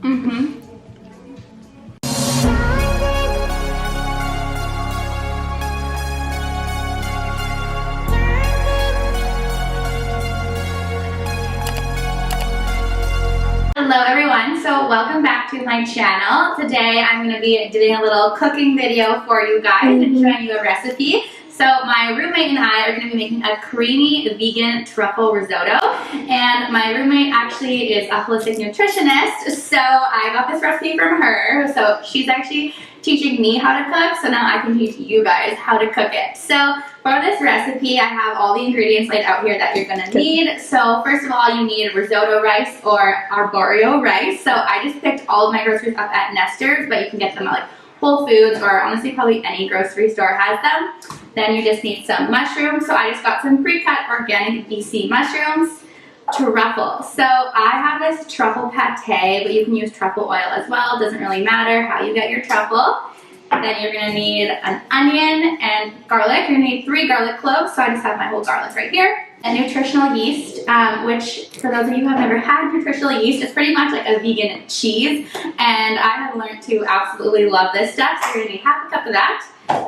Mm-hmm. Hello everyone, so welcome back to my channel. Today I'm going to be doing a little cooking video for you guys and showing you a recipe. So my roommate and I are going to be making a creamy vegan truffle risotto, and my roommate actually is a holistic nutritionist, so I got this recipe from her. So she's actually teaching me how to cook, so now I can teach you guys how to cook it. So for this recipe, I have all the ingredients laid out here that you're going to need. So first of all, you need risotto rice or arborio rice. So I just picked all of my groceries up at Nestor's, but you can get them at like Whole Foods, or honestly probably any grocery store has them. Then you just need some mushrooms. So I just got some pre-cut organic BC mushrooms. Truffle. So I have this truffle pate, but you can use truffle oil as well. It doesn't really matter how you get your truffle. Then you're going to need an onion and garlic. You're going to need 3 garlic cloves, so I just have my whole garlic right here. A nutritional yeast, which for those of you who have never had nutritional yeast, it's pretty much like a vegan cheese, and I have learned to absolutely love this stuff. So you're going to need half a cup of that.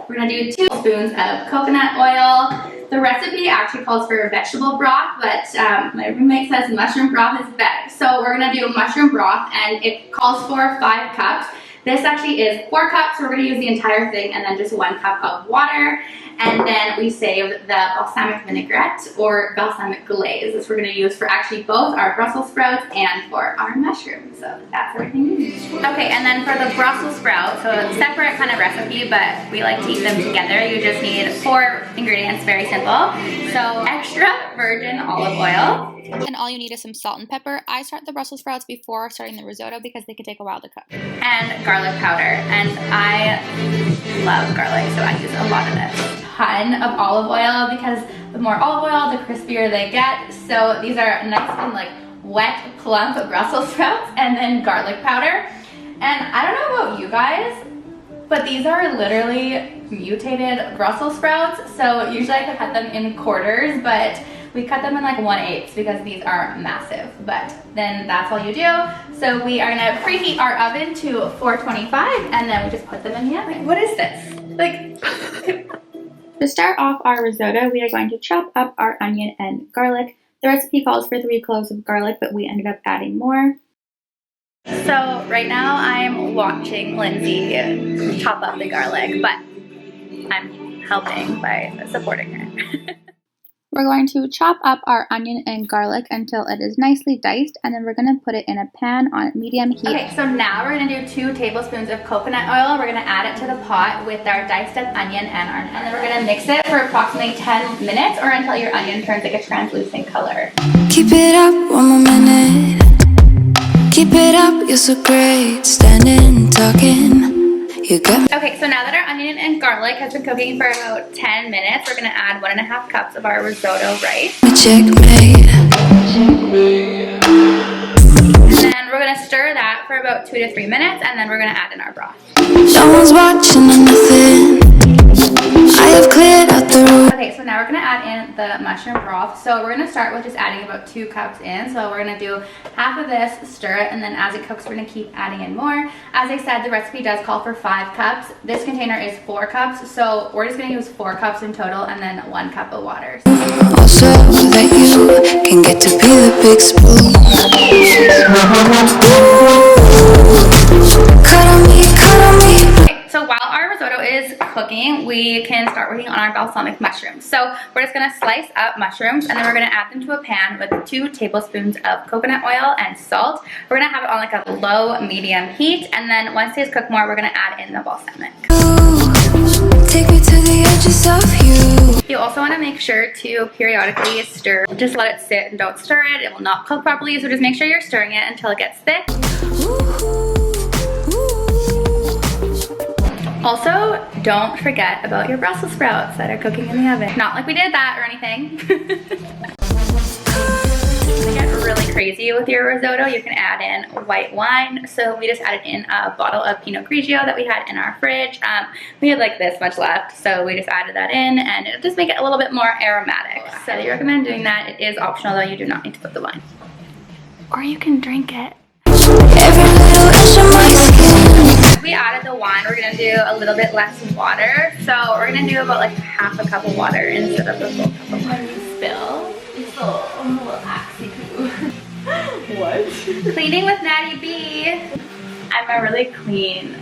We're going to do 2 spoons of coconut oil. The recipe actually calls for vegetable broth, but my roommate says mushroom broth is better. So we're going to do mushroom broth, and it calls for 5 cups. This actually is 4 cups, so we're going to use the entire thing, and then just 1 cup of water. And then we saved the balsamic vinaigrette or balsamic glaze, which we're going to use for actually both our Brussels sprouts and for our mushrooms. So that's everything we need. Okay, and then for the Brussels sprouts, so it's a separate kind of recipe, but we like to eat them together. You just need 4 ingredients, very simple. So extra virgin olive oil. And all you need is some salt and pepper. I start the Brussels sprouts before starting the risotto because they can take a while to cook. And garlic powder. And I love garlic, so I use a lot of this. Ton of olive oil, because the more olive oil, the crispier they get. So these are nice and like wet, plump Brussels sprouts, and then garlic powder. And I don't know about you guys, but these are literally mutated Brussels sprouts. So usually I could cut them in quarters, but we cut them in like 1/8 because these are massive. But then that's all you do. So we are gonna preheat our oven to 425, and then we just put them in the oven. What is this? Like, to start off our risotto, we are going to chop up our onion and garlic. The recipe calls for 3 cloves of garlic, but we ended up adding more. So right now I'm watching Lindsay chop up the garlic, but I'm helping by supporting her. We're going to chop up our onion and garlic until it is nicely diced, and then we're going to put it in a pan on medium heat. Okay, so now we're going to do 2 tablespoons of coconut oil. We're going to add it to the pot with our diced up onion and then we're going to mix it for approximately 10 minutes or until your onion turns like a translucent color. Keep it up one more minute. Keep it up, you're so great. Standing, talking. Okay, so now that our onion and garlic has been cooking for about 10 minutes, we're going to add 1.5 cups of our risotto rice. Checkmate. And then we're going to stir that for about 2 to 3 minutes, and then we're going to add in our broth. No one's watching or nothing. I have cleared out the room. Okay, so now we're going to add in the mushroom broth. So we're going to start with just adding about 2 cups in. So we're going to do half of this, stir it, and then as it cooks, we're going to keep adding in more. As I said, the recipe does call for 5 cups. This container is 4 cups, so we're just going to use 4 cups in total, and then 1 cup of water. Also that you can get to be the big spoon. Cut on me, cut on me. Okay, so while our risotto is cooking, we can start working on our balsamic mushrooms. So we're just going to slice up mushrooms, and then we're going to add them to a pan with 2 tablespoons of coconut oil and salt. We're going to have it on like a low medium heat, and then once these cook more, we're going to add in the balsamic. Take me to the edges of you. You also want to make sure to periodically stir. Just let it sit and don't stir it. It will not cook properly, so just make sure you're stirring it until it gets thick. Also, don't forget about your Brussels sprouts that are cooking in the oven. Not like we did that or anything. To get really crazy with your risotto, you can add in white wine. So we just added in a bottle of Pinot Grigio that we had in our fridge. We had like this much left, so we just added that in, and it'll just make it a little bit more aromatic. So I recommend doing that. It is optional though, you do not need to put the wine. Or you can drink it. Every little flesh on my skin. We added the wine, we're gonna do a little bit less water. So we're gonna do about like half a cup of water instead of the full cup of water. When you spill, it's a little axy poo. What? Cleaning with Natty B. I'm a really clean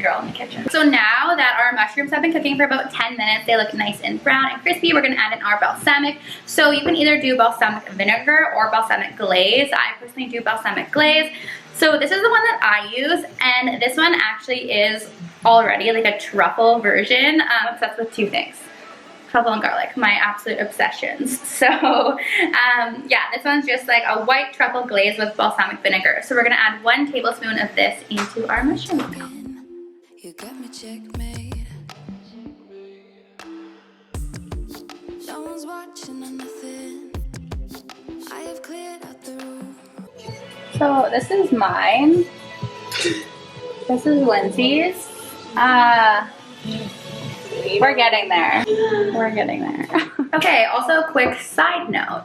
girl in the kitchen. So now that our mushrooms have been cooking for about 10 minutes, they look nice and brown and crispy, we're gonna add in our balsamic. So you can either do balsamic vinegar or balsamic glaze. I personally do balsamic glaze. So this is the one that I use, and this one actually is already like a truffle version, except with two things. Truffle and garlic, my absolute obsessions. So yeah, this one's just like a white truffle glaze with balsamic vinegar. So we're gonna add 1 tablespoon of this into our mushroom. You got me checkmate. No one's watching or nothing. I have cleared out the room. So this is mine. This is Lindsay's. We're getting there. We're getting there. Okay, also quick side note.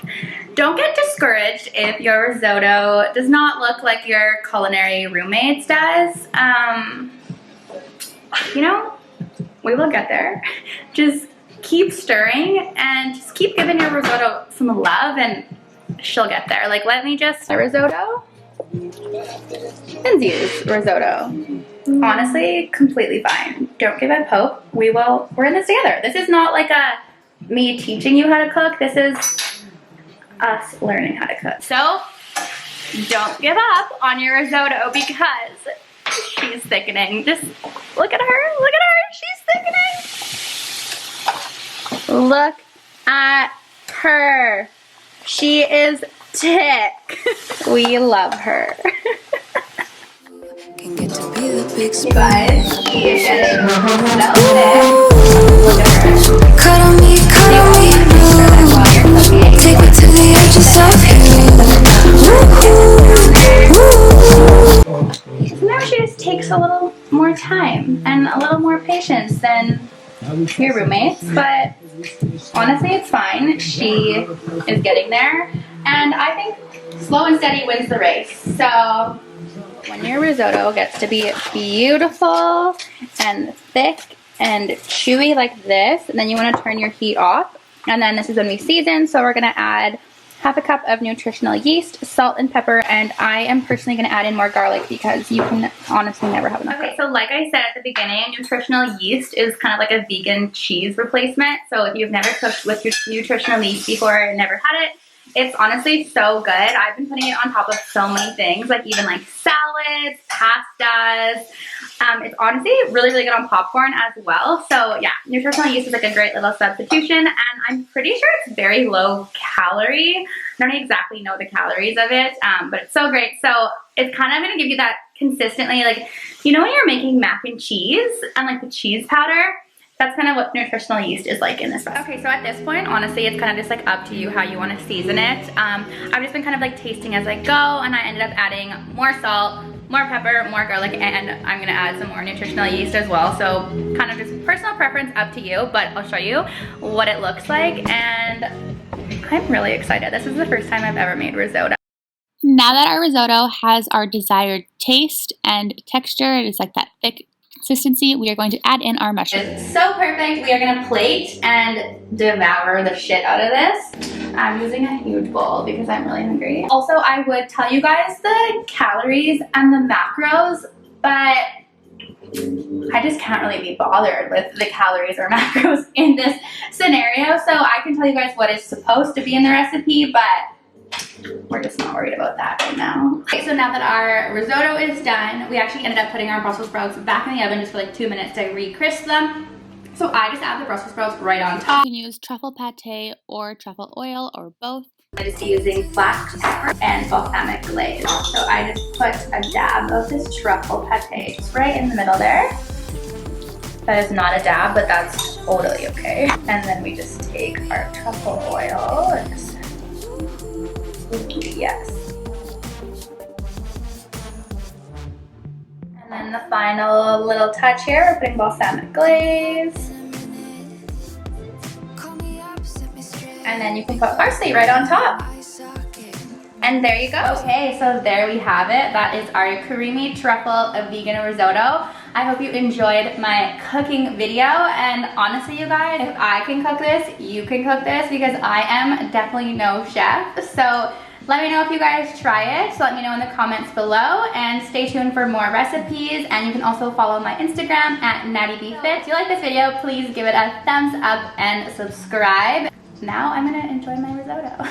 Don't get discouraged if your risotto does not look like your culinary roommate's does. You know, we will get there. Just keep stirring and just keep giving your risotto some love and she'll get there. Like, let me just... risotto? Lindsay's risotto. Honestly, completely fine. Don't give up hope. We're in this together. This is not like me teaching you how to cook. This is us learning how to cook. So, don't give up on your risotto because she's thickening. Just look at her. Look at her. She's thickening. Look at her. She is thick. We love her. Can get to be the big You guys, she is getting so thick. Look at her. Cuddle me, blue. Take me to the edges of you. So now she just takes a little more time and a little more patience than your roommates, but honestly it's fine. She is getting there, and I think slow and steady wins the race. So when your risotto gets to be beautiful and thick and chewy like this, and then you want to turn your heat off, and then this is when we season. So we're going to add half a cup of nutritional yeast, salt and pepper, and I am personally going to add in more garlic because you can honestly never have enough. Okay, so like I said at the beginning, nutritional yeast is kind of like a vegan cheese replacement. So if you've never cooked with your nutritional yeast before and never had it, it's honestly so good. I've been putting it on top of so many things, like even like salads, pastas. It's honestly really, really good on popcorn as well. So yeah, nutritional yeast is like a great little substitution, and I'm pretty sure it's very low calorie. I don't exactly know the calories of it, but it's so great. So it's kind of going to give you that consistently, like, you know when you're making mac and cheese and like the cheese powder? That's kind of what nutritional yeast is like in this recipe. Okay, so at this point, honestly, it's kind of just like up to you how you want to season it. I've just been kind of like tasting as I go, and I ended up adding more salt, more pepper, more garlic, and I'm gonna add some more nutritional yeast as well. So kind of just personal preference, up to you, but I'll show you what it looks like, and I'm really excited. This is the first time I've ever made risotto. Now that our risotto has our desired taste and texture, it is like that thick consistency, we are going to add in our mushrooms. It's so perfect. We are gonna plate and devour the shit out of this. I'm using a huge bowl because I'm really hungry. Also, I would tell you guys the calories and the macros, but I just can't really be bothered with the calories or macros in this scenario. So I can tell you guys what is supposed to be in the recipe, but we're just not worried about that right now. Okay, so now that our risotto is done, we actually ended up putting our Brussels sprouts back in the oven just for like 2 minutes to re-crisp them. So I just add the Brussels sprouts right on top. You can use truffle pate or truffle oil or both. I just using black pepper and balsamic glaze. So I just put a dab of this truffle pate just right in the middle there. That is not a dab, but that's totally okay. And then we just take our truffle oil and just, yes. And then the final little touch here, we're putting balsamic glaze. And then you can put parsley right on top. And And there you go. Okay, so there we have it. That is our creamy truffle vegan risotto. I hope you enjoyed my cooking video, and honestly you guys, if I can cook this, you can cook this, because I am definitely no chef. So let me know if you guys try it. So let me know in the comments below, and stay tuned for more recipes. And you can also follow my Instagram at Nattybeefit. If you like this video, please give it a thumbs up and subscribe. Now I'm gonna enjoy my risotto.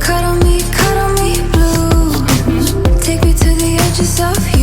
Cuddle me blue. Take me to the edges of